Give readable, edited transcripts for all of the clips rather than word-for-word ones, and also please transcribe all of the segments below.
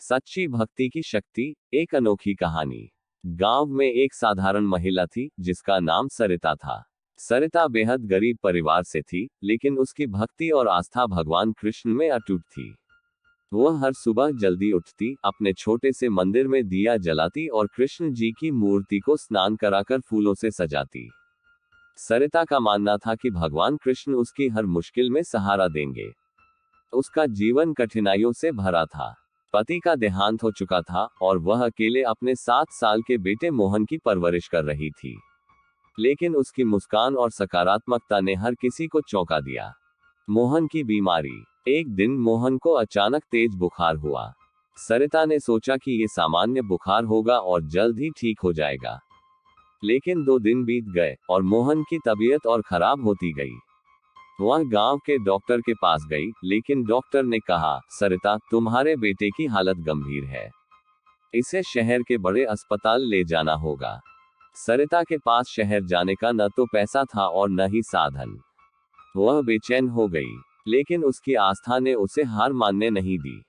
सच्ची भक्ति की शक्ति। एक अनोखी कहानी। गांव में एक साधारण महिला थी जिसका नाम सरिता था। सरिता बेहद गरीब परिवार से थी, लेकिन उसकी भक्ति और आस्था भगवान कृष्ण में अटूट थी। वह हर सुबह जल्दी उठती, अपने छोटे से मंदिर में दिया जलाती और कृष्ण जी की मूर्ति को स्नान कराकर फूलों से सजाती। सरिता का मानना था कि भगवान कृष्ण उसकी हर मुश्किल में सहारा देंगे। उसका जीवन कठिनाइयों से भरा था। पति का देहांत हो चुका था और वह अकेले अपने 7 साल के बेटे मोहन की परवरिश कर रही थी। लेकिन उसकी मुस्कान और सकारात्मकता ने हर किसी को चौंका दिया। मोहन की बीमारी। एक दिन मोहन को अचानक तेज बुखार हुआ। सरिता ने सोचा कि ये सामान्य बुखार होगा और जल्द ही ठीक हो जाएगा। लेकिन 2 दिन बीत गए और मोहन की तबीयत और खराब होती गई। वह गांव के डॉक्टर के पास गई, लेकिन डॉक्टर ने कहा, सरिता, तुम्हारे बेटे की हालत गंभीर है। इसे शहर के बड़े अस्पताल ले जाना होगा। सरिता के पास शहर जाने का न तो पैसा था और न ही साधन। वह बेचैन हो गई, लेकिन उसकी आस्था ने उसे हार मानने नहीं दी।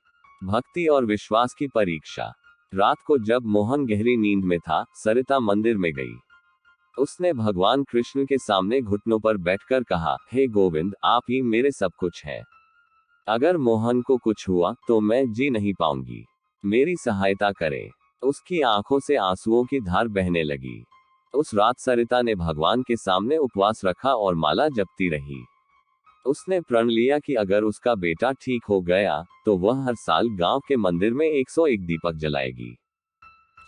भक्ति और विश्वास की परीक्षा। रात को जब मोहन गहरी नींद में था, सरिता मंदिर में गई। उसने भगवान कृष्ण के सामने घुटनों पर बैठकर कहा, हे गोविंद, आप ही मेरे सब कुछ हैं। अगर मोहन को कुछ हुआ तो मैं जी नहीं पाऊंगी। मेरी सहायता करें। उसकी आंखों से आंसुओं की धार बहने लगी। उस रात सरिता ने भगवान के सामने उपवास रखा और माला जपती रही। उसने प्रण लिया कि अगर उसका बेटा ठीक हो गया तो वह हर साल गांव के मंदिर में 101 दीपक जलाएगी।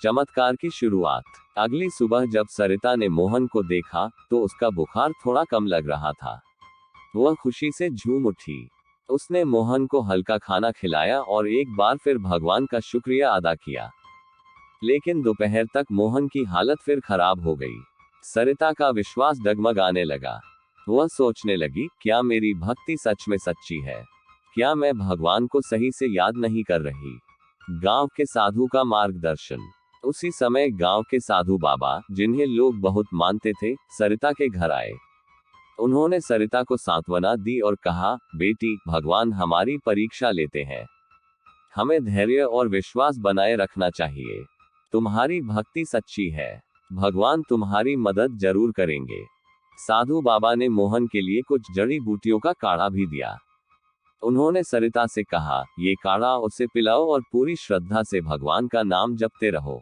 चमत्कार की शुरुआत। अगली सुबह जब सरिता ने मोहन को देखा तो उसका बुखार थोड़ा कम लग रहा था। वह खुशी से झूम उठी। उसने मोहन को हल्का खाना खिलाया और एक बार फिर भगवान का शुक्रिया अदा किया। लेकिन दोपहर तक मोहन की हालत फिर खराब हो गई। सरिता का विश्वास डगमगाने लगा। वह सोचने लगी, क्या मेरी भक्ति सच में सच्ची है? क्या मैं भगवान को सही से याद नहीं कर रही? गांव के साधु का मार्गदर्शन। उसी समय गांव के साधु बाबा, जिन्हें लोग बहुत मानते थे, सरिता के घर आए। उन्होंने सरिता को सांत्वना दी और कहा, बेटी, भगवान हमारी परीक्षा लेते हैं। हमें धैर्य और विश्वास बनाए रखना चाहिए। तुम्हारी भक्ति सच्ची है। भगवान तुम्हारी मदद जरूर करेंगे। साधु बाबा ने मोहन के लिए कुछ जड़ी बूटियों का काढ़ा भी दिया। उन्होंने सरिता से कहा, ये काढ़ा उसे पिलाओ और पूरी श्रद्धा से भगवान का नाम जपते रहो।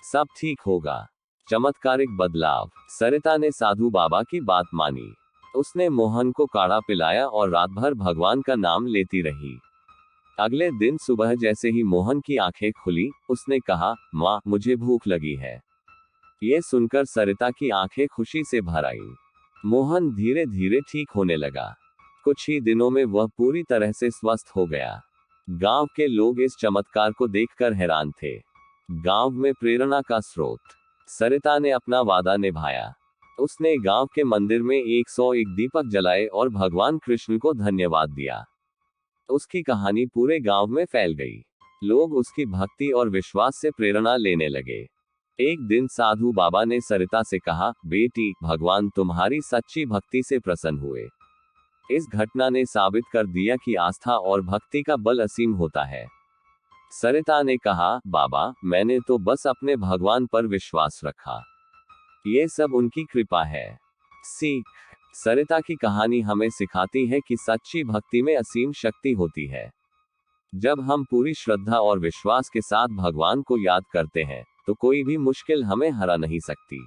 सब ठीक होगा। चमत्कारिक बदलाव। सरिता ने साधु बाबा की बात मानी। उसने मोहन को काढ़ा पिलाया और रात भर भगवान का नाम लेती रही। अगले दिन सुबह जैसे ही मोहन की आंखें खुली, उसने कहा, माँ, मुझे भूख लगी है। ये सुनकर सरिता की आंखें खुशी से भर आईं। मोहन धीरे धीरे ठीक होने लगा। कुछ ही दिनों में वह पूरी तरह से स्वस्थ हो गया। गांव के लोग इस चमत्कार को देखकर हैरान थे। गांव में प्रेरणा का स्रोत। सरिता ने अपना वादा निभाया। उसने गांव के मंदिर में 101 दीपक जलाए और भगवान कृष्ण को धन्यवाद दिया। उसकी कहानी पूरे गांव में फैल गई। लोग उसकी भक्ति और विश्वास से प्रेरणा लेने लगे। एक दिन साधु बाबा ने सरिता से कहा, बेटी, भगवान तुम्हारी सच्ची भक्ति से प्रसन्न हुए। इस घटना ने साबित कर दिया कि आस्था और भक्ति का बल असीम होता है। सरिता ने कहा, बाबा, मैंने तो बस अपने भगवान पर विश्वास रखा। ये सब उनकी कृपा है। सीख। सरिता की कहानी हमें सिखाती है कि सच्ची भक्ति में असीम शक्ति होती है। जब हम पूरी श्रद्धा और विश्वास के साथ भगवान को याद करते हैं, तो कोई भी मुश्किल हमें हरा नहीं सकती।